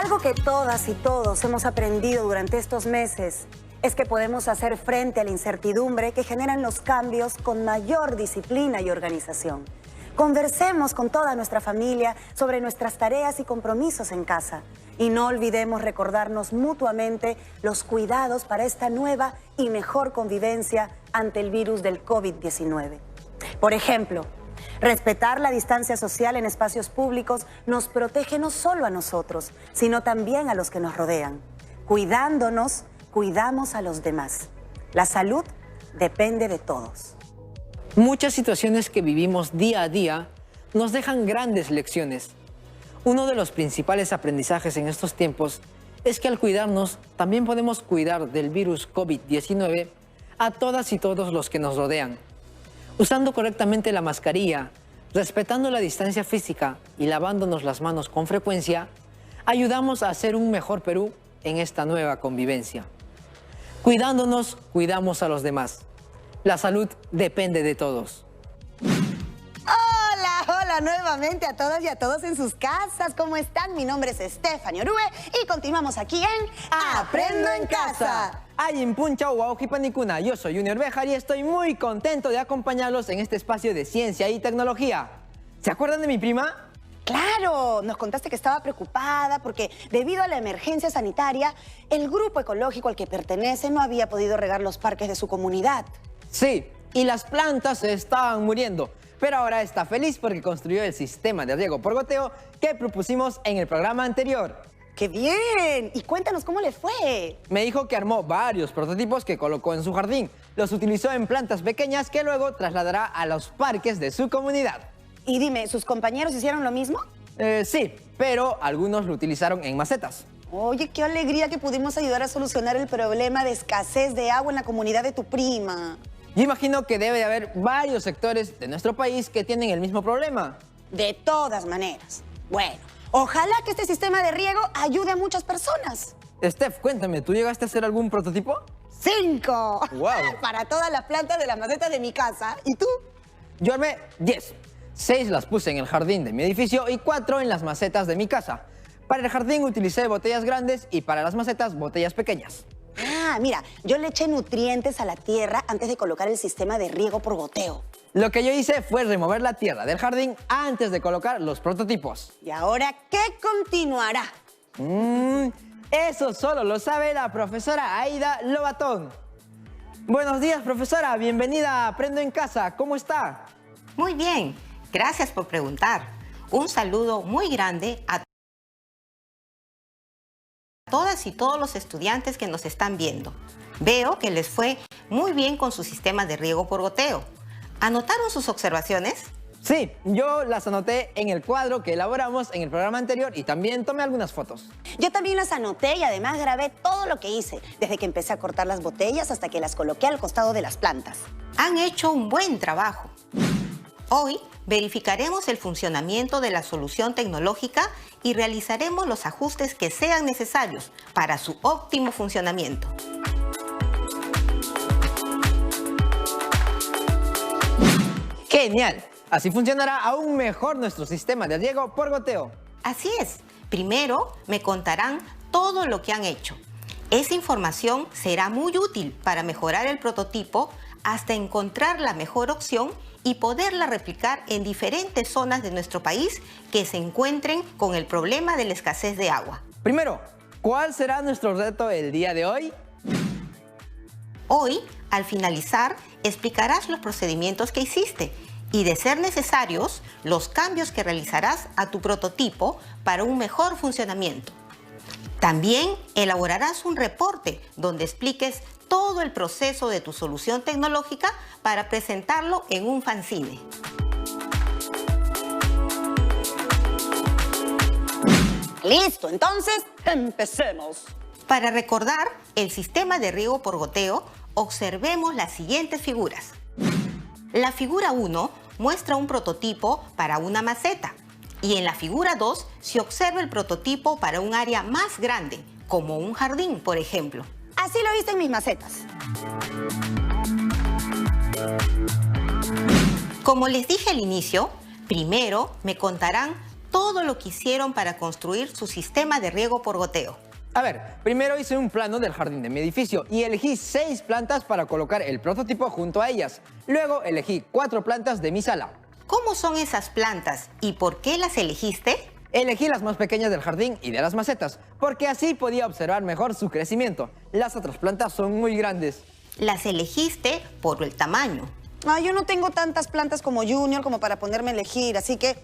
Algo que todas y todos hemos aprendido durante estos meses es que podemos hacer frente a la incertidumbre que generan los cambios con mayor disciplina y organización. Conversemos con toda nuestra familia sobre nuestras tareas y compromisos en casa y no olvidemos recordarnos mutuamente los cuidados para esta nueva y mejor convivencia ante el virus del COVID-19. Por ejemplo, respetar la distancia social en espacios públicos nos protege no solo a nosotros, sino también a los que nos rodean. Cuidándonos, cuidamos a los demás. La salud depende de todos. Muchas situaciones que vivimos día a día nos dejan grandes lecciones. Uno de los principales aprendizajes en estos tiempos es que al cuidarnos también podemos cuidar del virus COVID-19 a todas y todos los que nos rodean. Usando correctamente la mascarilla, respetando la distancia física y lavándonos las manos con frecuencia, ayudamos a hacer un mejor Perú en esta nueva convivencia. Cuidándonos, cuidamos a los demás. La salud depende de todos. Hola nuevamente a todas y a todos en sus casas. ¿Cómo están? Mi nombre es Stephanie Orue y continuamos aquí en Aprendo en Casa. Yo soy Junior Béjar y estoy muy contento de acompañarlos en este espacio de ciencia y tecnología. ¿Se acuerdan de mi prima? Claro, nos contaste que estaba preocupada porque debido a la emergencia sanitaria, el grupo ecológico al que pertenece no había podido regar los parques de su comunidad. Sí, y las plantas se estaban muriendo, pero ahora está feliz porque construyó el sistema de riego por goteo que propusimos en el programa anterior. ¡Qué bien! Y cuéntanos cómo le fue. Me dijo que armó varios prototipos que colocó en su jardín. Los utilizó en plantas pequeñas que luego trasladará a los parques de su comunidad. Y dime, ¿sus compañeros hicieron lo mismo? Sí, pero algunos lo utilizaron en macetas. Oye, qué alegría que pudimos ayudar a solucionar el problema de escasez de agua en la comunidad de tu prima. Yo imagino que debe de haber varios sectores de nuestro país que tienen el mismo problema. De todas maneras. Bueno, ojalá que este sistema de riego ayude a muchas personas. Steph, cuéntame, ¿tú llegaste a hacer algún prototipo? 5. ¡Wow! Para todas las plantas de la maceta de mi casa. ¿Y tú? Yo armé 10. 6 las puse en el jardín de mi edificio y 4 en las macetas de mi casa. Para el jardín utilicé botellas grandes y para las macetas botellas pequeñas. Ah, mira, yo le eché nutrientes a la tierra antes de colocar el sistema de riego por goteo. Lo que yo hice fue remover la tierra del jardín antes de colocar los prototipos. ¿Y ahora qué continuará? Eso solo lo sabe la profesora Aida Lobatón. Buenos días, profesora. Bienvenida a Aprendo en Casa. ¿Cómo está? Muy bien. Gracias por preguntar. Un saludo muy grande a todas y todos los estudiantes que nos están viendo. Veo que les fue muy bien con su sistema de riego por goteo. ¿Anotaron sus observaciones? Sí, yo las anoté en el cuadro que elaboramos en el programa anterior y también tomé algunas fotos. Yo también las anoté y además grabé todo lo que hice, desde que empecé a cortar las botellas hasta que las coloqué al costado de las plantas. Han hecho un buen trabajo. Hoy verificaremos el funcionamiento de la solución tecnológica y realizaremos los ajustes que sean necesarios para su óptimo funcionamiento. ¡Genial! Así funcionará aún mejor nuestro sistema de riego por goteo. Así es. Primero me contarán todo lo que han hecho. Esa información será muy útil para mejorar el prototipo hasta encontrar la mejor opción y poderla replicar en diferentes zonas de nuestro país que se encuentren con el problema de la escasez de agua. Primero, ¿cuál será nuestro reto el día de hoy? Hoy, al finalizar, explicarás los procedimientos que hiciste y, de ser necesarios, los cambios que realizarás a tu prototipo para un mejor funcionamiento. También elaborarás un reporte donde expliques todo el proceso de tu solución tecnológica para presentarlo en un fanzine. Listo, entonces empecemos. Para recordar el sistema de riego por goteo, observemos las siguientes figuras. La figura 1 muestra un prototipo para una maceta y en la figura 2 se observa el prototipo para un área más grande, como un jardín, por ejemplo. Así lo hice en mis macetas. Como les dije al inicio, primero me contarán todo lo que hicieron para construir su sistema de riego por goteo. A ver, primero hice un plano del jardín de mi edificio y elegí 6 plantas para colocar el prototipo junto a ellas. Luego elegí 4 plantas de mi sala. ¿Cómo son esas plantas y por qué las elegiste? Elegí las más pequeñas del jardín y de las macetas, porque así podía observar mejor su crecimiento. Las otras plantas son muy grandes. Las elegiste por el tamaño. Yo no tengo tantas plantas como Junior como para ponerme a elegir, así que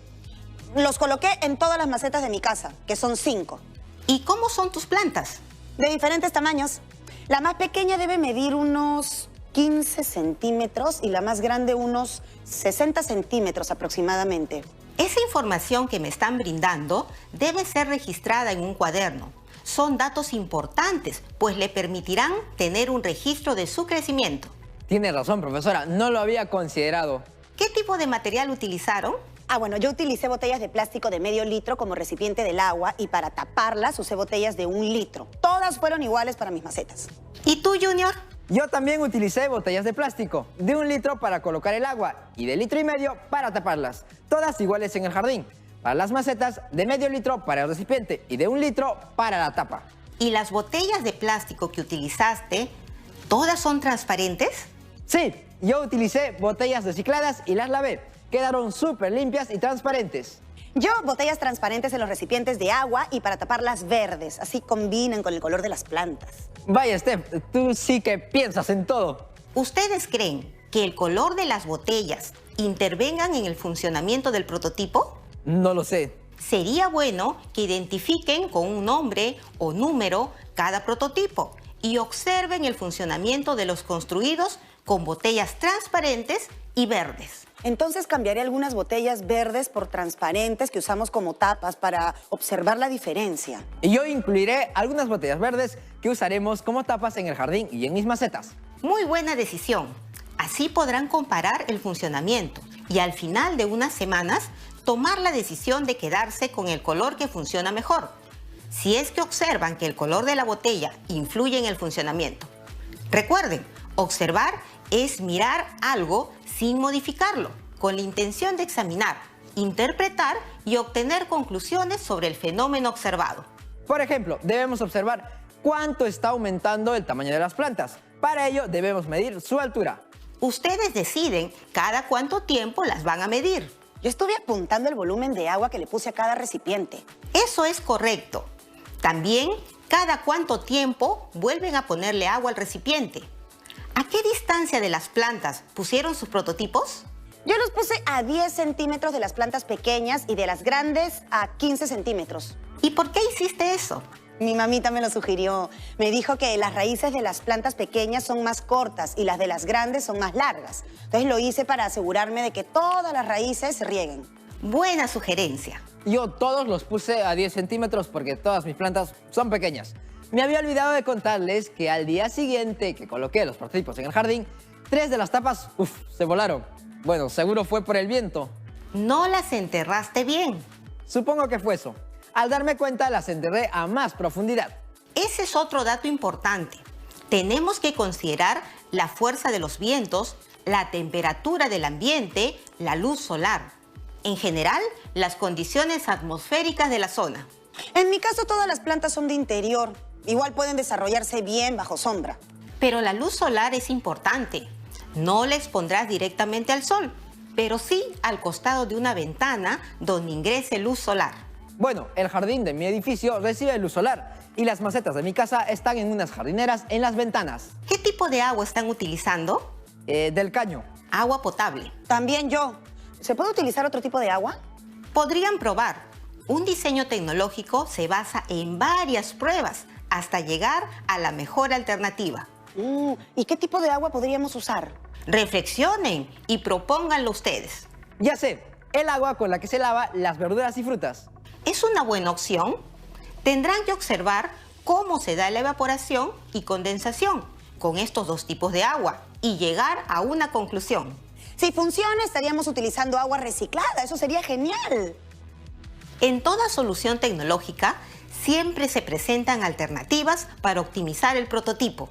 los coloqué en todas las macetas de mi casa, que son 5. ¿Y cómo son tus plantas? De diferentes tamaños. La más pequeña debe medir unos 15 centímetros y la más grande unos 60 centímetros aproximadamente. Esa información que me están brindando debe ser registrada en un cuaderno. Son datos importantes, pues le permitirán tener un registro de su crecimiento. Tiene razón, profesora, no lo había considerado. ¿Qué tipo de material utilizaron? Bueno, yo utilicé botellas de plástico de medio litro como recipiente del agua y para taparlas usé botellas de 1 litro. Todas fueron iguales para mis macetas. ¿Y tú, Junior? Yo también utilicé botellas de plástico, de 1 litro para colocar el agua y de 1,5 litros para taparlas. Todas iguales en el jardín. Para las macetas, de medio litro para el recipiente y de 1 litro para la tapa. ¿Y las botellas de plástico que utilizaste, todas son transparentes? Sí, yo utilicé botellas recicladas y las lavé. Quedaron súper limpias y transparentes. Yo botellas transparentes en los recipientes de agua y para taparlas verdes. Así combinan con el color de las plantas. Vaya, Steph, tú sí que piensas en todo. ¿Ustedes creen que el color de las botellas intervengan en el funcionamiento del prototipo? No lo sé. Sería bueno que identifiquen con un nombre o número cada prototipo y observen el funcionamiento de los construidos con botellas transparentes y verdes. Entonces cambiaré algunas botellas verdes por transparentes que usamos como tapas para observar la diferencia. Y yo incluiré algunas botellas verdes que usaremos como tapas en el jardín y en mis macetas. Muy buena decisión. Así podrán comparar el funcionamiento y al final de unas semanas tomar la decisión de quedarse con el color que funciona mejor, si es que observan que el color de la botella influye en el funcionamiento. Recuerden, observar es mirar algo sin modificarlo, con la intención de examinar, interpretar y obtener conclusiones sobre el fenómeno observado. Por ejemplo, debemos observar cuánto está aumentando el tamaño de las plantas. Para ello debemos medir su altura. Ustedes deciden cada cuánto tiempo las van a medir. Yo estuve apuntando el volumen de agua que le puse a cada recipiente. Eso es correcto. También, cada cuánto tiempo vuelven a ponerle agua al recipiente. ¿A qué distancia de las plantas pusieron sus prototipos? Yo los puse a 10 centímetros de las plantas pequeñas y de las grandes a 15 centímetros. ¿Y por qué hiciste eso? Mi mamita me lo sugirió. Me dijo que las raíces de las plantas pequeñas son más cortas y las de las grandes son más largas. Entonces lo hice para asegurarme de que todas las raíces se rieguen. Buena sugerencia. Yo todos los puse a 10 centímetros porque todas mis plantas son pequeñas. Me había olvidado de contarles que al día siguiente que coloqué los prototipos en el jardín, 3 de las tapas, se volaron. Bueno, seguro fue por el viento. No las enterraste bien. Supongo que fue eso. Al darme cuenta, las enterré a más profundidad. Ese es otro dato importante. Tenemos que considerar la fuerza de los vientos, la temperatura del ambiente, la luz solar. En general, las condiciones atmosféricas de la zona. En mi caso, todas las plantas son de interior. Igual pueden desarrollarse bien bajo sombra. Pero la luz solar es importante. No la expondrás directamente al sol, pero sí al costado de una ventana donde ingrese luz solar. Bueno, el jardín de mi edificio recibe luz solar y las macetas de mi casa están en unas jardineras en las ventanas. ¿Qué tipo de agua están utilizando? Del caño. Agua potable. También yo. ¿Se puede utilizar otro tipo de agua? Podrían probar. Un diseño tecnológico se basa en varias pruebas hasta llegar a la mejor alternativa. ¿Y qué tipo de agua podríamos usar? Reflexionen y propónganlo ustedes. Ya sé, el agua con la que se lava las verduras y frutas. ¿Es una buena opción? Tendrán que observar cómo se da la evaporación y condensación con estos dos tipos de agua y llegar a una conclusión. Si funciona, estaríamos utilizando agua reciclada. Eso sería genial. En toda solución tecnológica, siempre se presentan alternativas para optimizar el prototipo.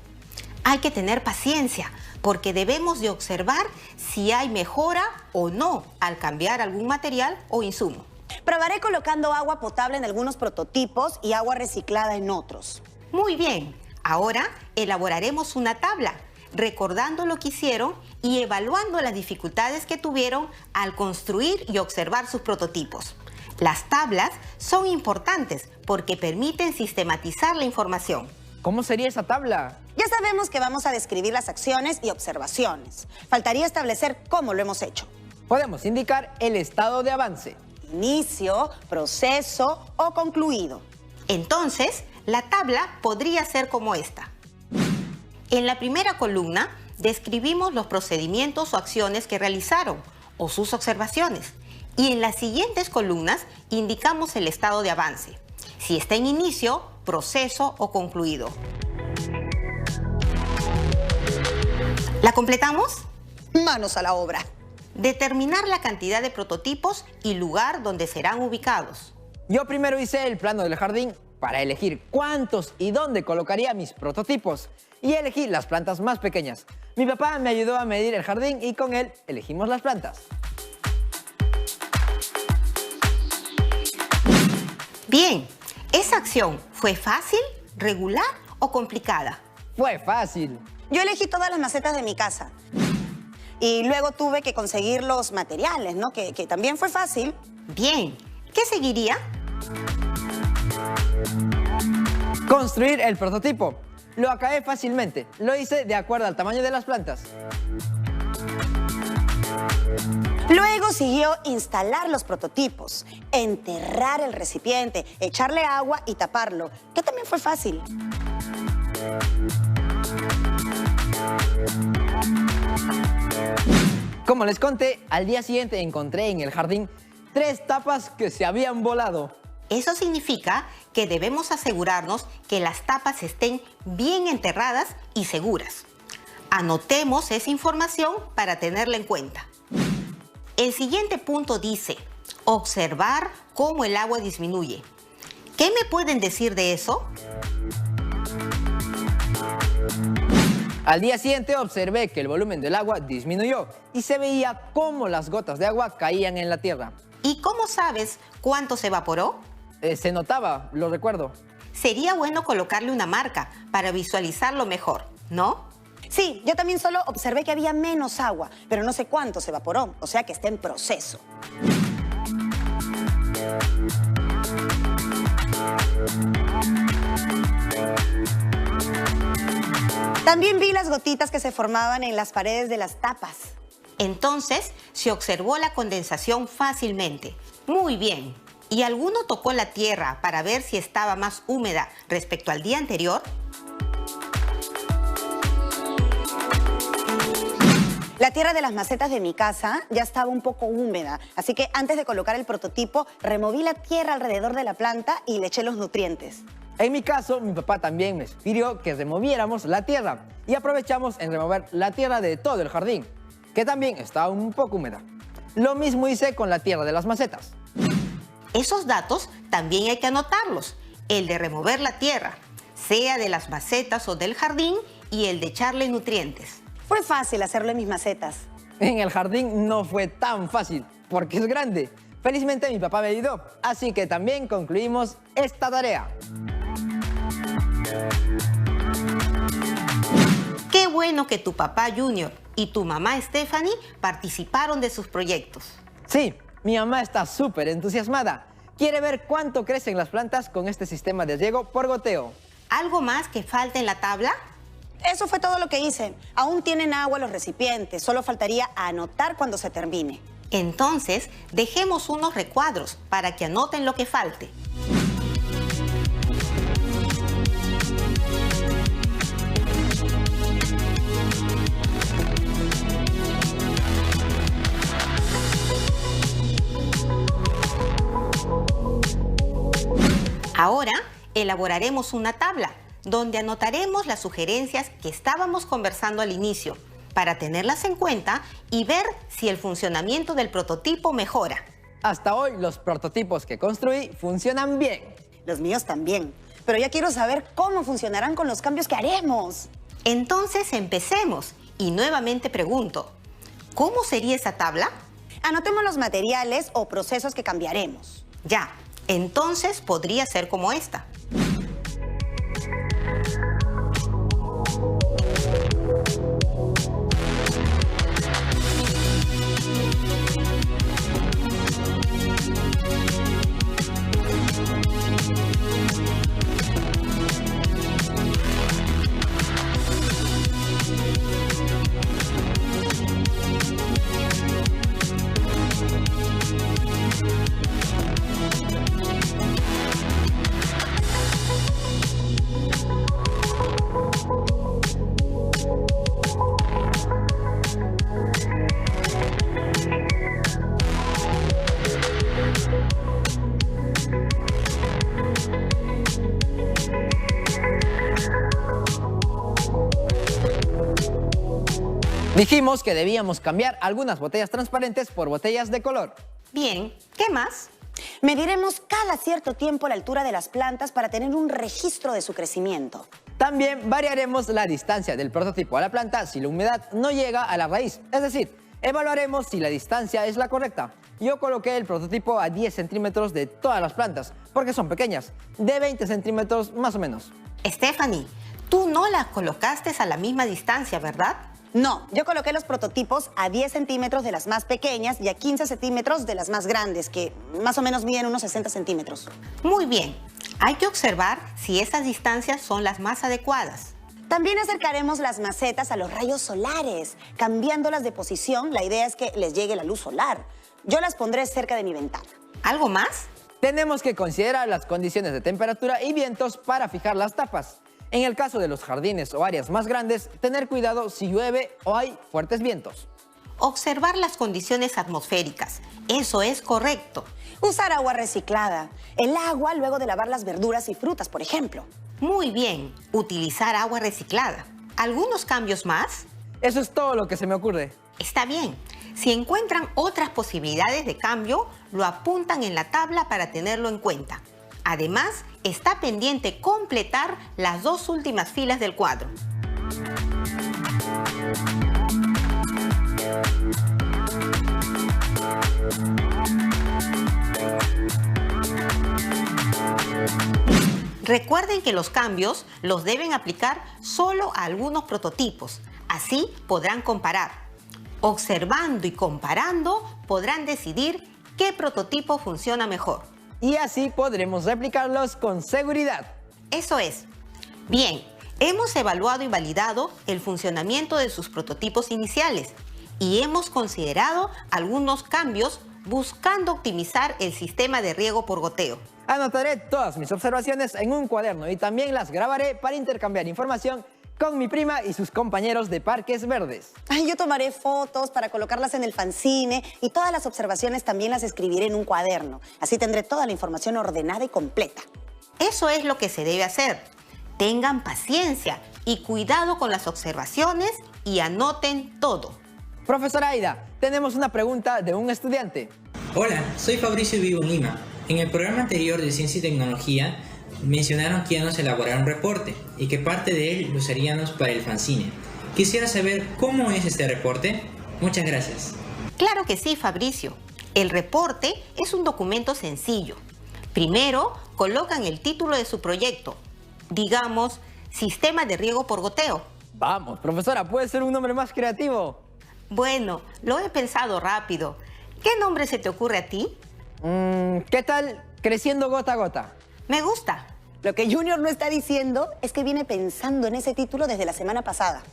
Hay que tener paciencia, porque debemos de observar si hay mejora o no al cambiar algún material o insumo. Probaré colocando agua potable en algunos prototipos y agua reciclada en otros. Muy bien, ahora elaboraremos una tabla, recordando lo que hicieron y evaluando las dificultades que tuvieron al construir y observar sus prototipos. Las tablas son importantes porque permiten sistematizar la información. ¿Cómo sería esa tabla? Ya sabemos que vamos a describir las acciones y observaciones. Faltaría establecer cómo lo hemos hecho. Podemos indicar el estado de avance. Inicio, proceso o concluido. Entonces, la tabla podría ser como esta. En la primera columna, describimos los procedimientos o acciones que realizaron o sus observaciones. Y en las siguientes columnas indicamos el estado de avance, si está en inicio, proceso o concluido. ¿La completamos? Manos a la obra. Determinar la cantidad de prototipos y lugar donde serán ubicados. Yo primero hice el plano del jardín para elegir cuántos y dónde colocaría mis prototipos y elegí las plantas más pequeñas. Mi papá me ayudó a medir el jardín y con él elegimos las plantas. Bien, ¿esa acción fue fácil, regular o complicada? Fue fácil. Yo elegí todas las macetas de mi casa. Y luego tuve que conseguir los materiales, ¿no? Que también fue fácil. Bien, ¿qué seguiría? Construir el prototipo. Lo acabé fácilmente. Lo hice de acuerdo al tamaño de las plantas. Luego siguió instalar los prototipos, enterrar el recipiente, echarle agua y taparlo, que también fue fácil. Como les conté, al día siguiente encontré en el jardín 3 tapas que se habían volado. Eso significa que debemos asegurarnos que las tapas estén bien enterradas y seguras. Anotemos esa información para tenerla en cuenta. El siguiente punto dice, observar cómo el agua disminuye. ¿Qué me pueden decir de eso? Al día siguiente observé que el volumen del agua disminuyó y se veía cómo las gotas de agua caían en la tierra. ¿Y cómo sabes cuánto se evaporó? Se notaba, lo recuerdo. Sería bueno colocarle una marca para visualizarlo mejor, ¿no? Sí, yo también solo observé que había menos agua, pero no sé cuánto se evaporó, o sea que está en proceso. También vi las gotitas que se formaban en las paredes de las tapas. Entonces, se observó la condensación fácilmente. Muy bien. ¿Y alguno tocó la tierra para ver si estaba más húmeda respecto al día anterior? La tierra de las macetas de mi casa ya estaba un poco húmeda, así que antes de colocar el prototipo, removí la tierra alrededor de la planta y le eché los nutrientes. En mi caso, mi papá también me sugirió que removiéramos la tierra y aprovechamos en remover la tierra de todo el jardín, que también estaba un poco húmeda. Lo mismo hice con la tierra de las macetas. Esos datos también hay que anotarlos. El de remover la tierra, sea de las macetas o del jardín, y el de echarle nutrientes. Fue fácil hacerlo en mis macetas. En el jardín no fue tan fácil, porque es grande. Felizmente mi papá me ayudó, así que también concluimos esta tarea. Qué bueno que tu papá Junior y tu mamá Stephanie participaron de sus proyectos. Sí, mi mamá está súper entusiasmada. Quiere ver cuánto crecen las plantas con este sistema de riego por goteo. ¿Algo más que falta en la tabla? Eso fue todo lo que hice. Aún tienen agua los recipientes, solo faltaría anotar cuando se termine. Entonces, dejemos unos recuadros para que anoten lo que falte. Ahora elaboraremos una tabla donde anotaremos las sugerencias que estábamos conversando al inicio para tenerlas en cuenta y ver si el funcionamiento del prototipo mejora. Hasta hoy los prototipos que construí funcionan bien. Los míos también. Pero ya quiero saber cómo funcionarán con los cambios que haremos. Entonces empecemos y nuevamente pregunto, ¿cómo sería esa tabla? Anotemos los materiales o procesos que cambiaremos. Ya, entonces podría ser como esta. Dijimos que debíamos cambiar algunas botellas transparentes por botellas de color. Bien, ¿qué más? Mediremos cada cierto tiempo la altura de las plantas para tener un registro de su crecimiento. También variaremos la distancia del prototipo a la planta si la humedad no llega a la raíz. Es decir, evaluaremos si la distancia es la correcta. Yo coloqué el prototipo a 10 centímetros de todas las plantas, porque son pequeñas, de 20 centímetros más o menos. Stephanie, tú no las colocaste a la misma distancia, ¿verdad? No, yo coloqué los prototipos a 10 centímetros de las más pequeñas y a 15 centímetros de las más grandes, que más o menos miden unos 60 centímetros. Muy bien, hay que observar si esas distancias son las más adecuadas. También acercaremos las macetas a los rayos solares, cambiándolas de posición. La idea es que les llegue la luz solar. Yo las pondré cerca de mi ventana. ¿Algo más? Tenemos que considerar las condiciones de temperatura y vientos para fijar las tapas. En el caso de los jardines o áreas más grandes, tener cuidado si llueve o hay fuertes vientos. Observar las condiciones atmosféricas, eso es correcto. Usar agua reciclada. El agua luego de lavar las verduras y frutas, por ejemplo. Muy bien, utilizar agua reciclada. ¿Algunos cambios más? Eso es todo lo que se me ocurre. Está bien. Si encuentran otras posibilidades de cambio, lo apuntan en la tabla para tenerlo en cuenta. Además, está pendiente completar las 2 últimas filas del cuadro. Recuerden que los cambios los deben aplicar solo a algunos prototipos. Así podrán comparar. Observando y comparando podrán decidir qué prototipo funciona mejor. Y así podremos replicarlos con seguridad. Eso es. Bien, hemos evaluado y validado el funcionamiento de sus prototipos iniciales y hemos considerado algunos cambios buscando optimizar el sistema de riego por goteo. Anotaré todas mis observaciones en un cuaderno y también las grabaré para intercambiar información con mi prima y sus compañeros de Parques Verdes. Yo tomaré fotos para colocarlas en el fanzine y todas las observaciones también las escribiré en un cuaderno. Así tendré toda la información ordenada y completa. Eso es lo que se debe hacer. Tengan paciencia y cuidado con las observaciones y anoten todo. Profesora Aida, tenemos una pregunta de un estudiante. Hola, soy Fabricio y vivo en Lima. En el programa anterior de Ciencia y Tecnología mencionaron que íbamos a elaborar un reporte y que parte de él lo usaríamos para el fanzine. Quisiera saber cómo es este reporte. Muchas gracias. Claro que sí, Fabricio. El reporte es un documento sencillo. Primero, colocan el título de su proyecto. Digamos, Sistema de riego por goteo. Vamos, profesora, ¿puede ser un nombre más creativo? Bueno, lo he pensado rápido. ¿Qué nombre se te ocurre a ti? ¿Qué tal Creciendo Gota a Gota? Me gusta. Lo que Junior no está diciendo es que viene pensando en ese título desde la semana pasada.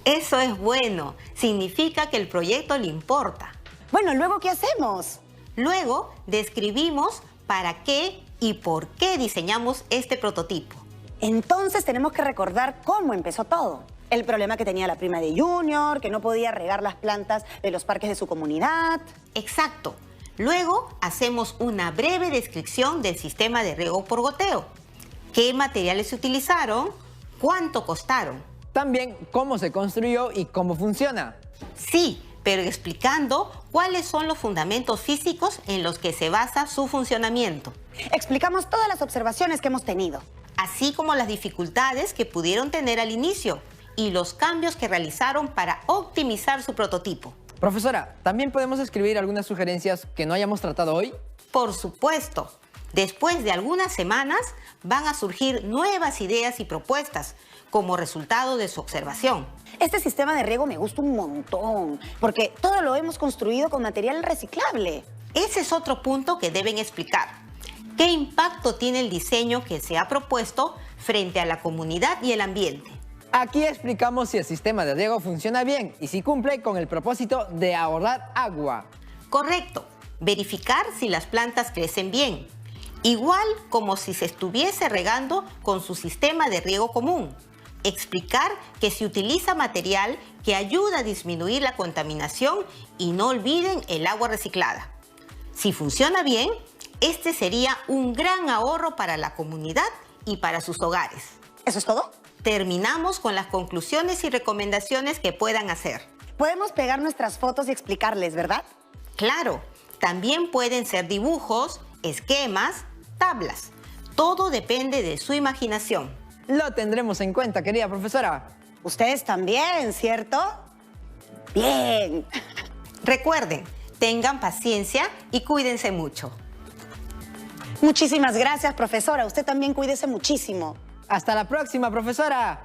Eso es bueno. Significa que el proyecto le importa. Bueno, ¿luego qué hacemos? Luego, describimos para qué y por qué diseñamos este prototipo. Entonces tenemos que recordar cómo empezó todo. El problema que tenía la prima de Junior, que no podía regar las plantas de los parques de su comunidad. Exacto. Luego hacemos una breve descripción del sistema de riego por goteo. ¿Qué materiales se utilizaron? ¿Cuánto costaron? También cómo se construyó y cómo funciona. Sí, pero explicando cuáles son los fundamentos físicos en los que se basa su funcionamiento. Explicamos todas las observaciones que hemos tenido. Así como las dificultades que pudieron tener al inicio y los cambios que realizaron para optimizar su prototipo. Profesora, ¿también podemos escribir algunas sugerencias que no hayamos tratado hoy? Por supuesto, después de algunas semanas van a surgir nuevas ideas y propuestas como resultado de su observación. Este sistema de riego me gusta un montón, porque todo lo hemos construido con material reciclable. Ese es otro punto que deben explicar. ¿Qué impacto tiene el diseño que se ha propuesto frente a la comunidad y el ambiente? Aquí explicamos si el sistema de riego funciona bien y si cumple con el propósito de ahorrar agua. Correcto. Verificar si las plantas crecen bien, igual como si se estuviese regando con su sistema de riego común. Explicar que se utiliza material que ayuda a disminuir la contaminación y no olviden el agua reciclada. Si funciona bien, este sería un gran ahorro para la comunidad y para sus hogares. ¿Eso es todo? Terminamos con las conclusiones y recomendaciones que puedan hacer. Podemos pegar nuestras fotos y explicarles, ¿verdad? Claro, también pueden ser dibujos, esquemas, tablas. Todo depende de su imaginación. Lo tendremos en cuenta, querida profesora. Ustedes también, ¿cierto? Bien. Recuerden, tengan paciencia y cuídense mucho. Muchísimas gracias, profesora. Usted también cuídese muchísimo. Hasta la próxima, profesora.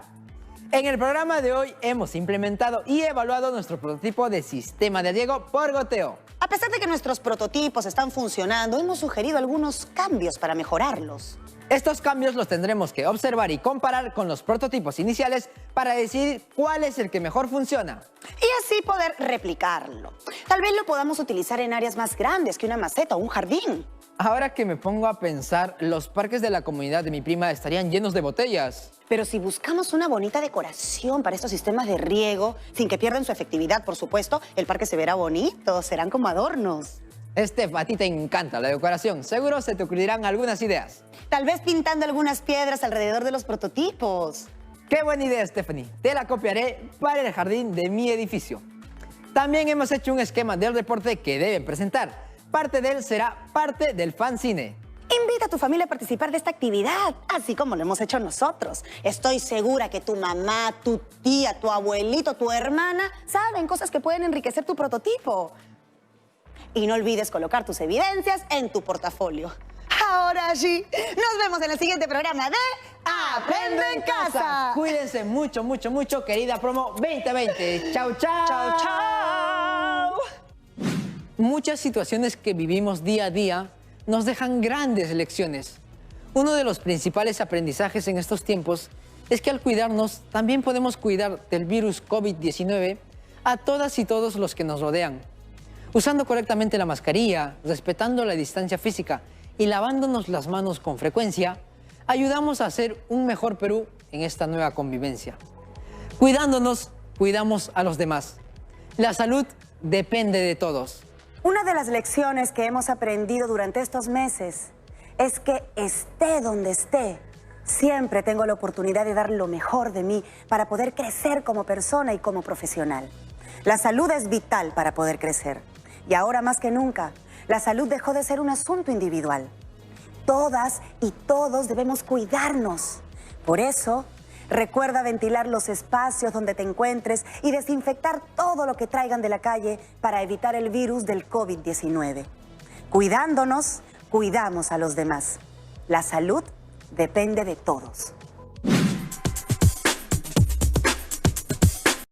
En el programa de hoy hemos implementado y evaluado nuestro prototipo de sistema de riego por goteo. A pesar de que nuestros prototipos están funcionando, hemos sugerido algunos cambios para mejorarlos. Estos cambios los tendremos que observar y comparar con los prototipos iniciales para decidir cuál es el que mejor funciona. Y así poder replicarlo. Tal vez lo podamos utilizar en áreas más grandes que una maceta o un jardín. Ahora que me pongo a pensar, los parques de la comunidad de mi prima estarían llenos de botellas. Pero si buscamos una bonita decoración para estos sistemas de riego, sin que pierdan su efectividad, por supuesto, el parque se verá bonito, serán como adornos. A ti te encanta la decoración. Seguro se te ocurrirán algunas ideas. Tal vez pintando algunas piedras alrededor de los prototipos. ¡Qué buena idea, Stephanie! Te la copiaré para el jardín de mi edificio. También hemos hecho un esquema del reporte que deben presentar. Parte de él será parte del fanzine. Invita a tu familia a participar de esta actividad, así como lo hemos hecho nosotros. Estoy segura que tu mamá, tu tía, tu abuelito, tu hermana saben cosas que pueden enriquecer tu prototipo. Y no olvides colocar tus evidencias en tu portafolio. Ahora sí, nos vemos en el siguiente programa de Aprende en Casa. Cuídense mucho, mucho, mucho, querida promo 2020. Chau, chau. Chao, chao. Muchas situaciones que vivimos día a día nos dejan grandes lecciones. Uno de los principales aprendizajes en estos tiempos es que al cuidarnos también podemos cuidar del virus COVID-19 a todas y todos los que nos rodean. Usando correctamente la mascarilla, respetando la distancia física y lavándonos las manos con frecuencia, ayudamos a hacer un mejor Perú en esta nueva convivencia. Cuidándonos, cuidamos a los demás. La salud depende de todos. Una de las lecciones que hemos aprendido durante estos meses es que esté donde esté, siempre tengo la oportunidad de dar lo mejor de mí para poder crecer como persona y como profesional. La salud es vital para poder crecer. Y ahora más que nunca, la salud dejó de ser un asunto individual. Todas y todos debemos cuidarnos. Por eso, recuerda ventilar los espacios donde te encuentres y desinfectar todo lo que traigan de la calle para evitar el virus del COVID-19. Cuidándonos, cuidamos a los demás. La salud depende de todos.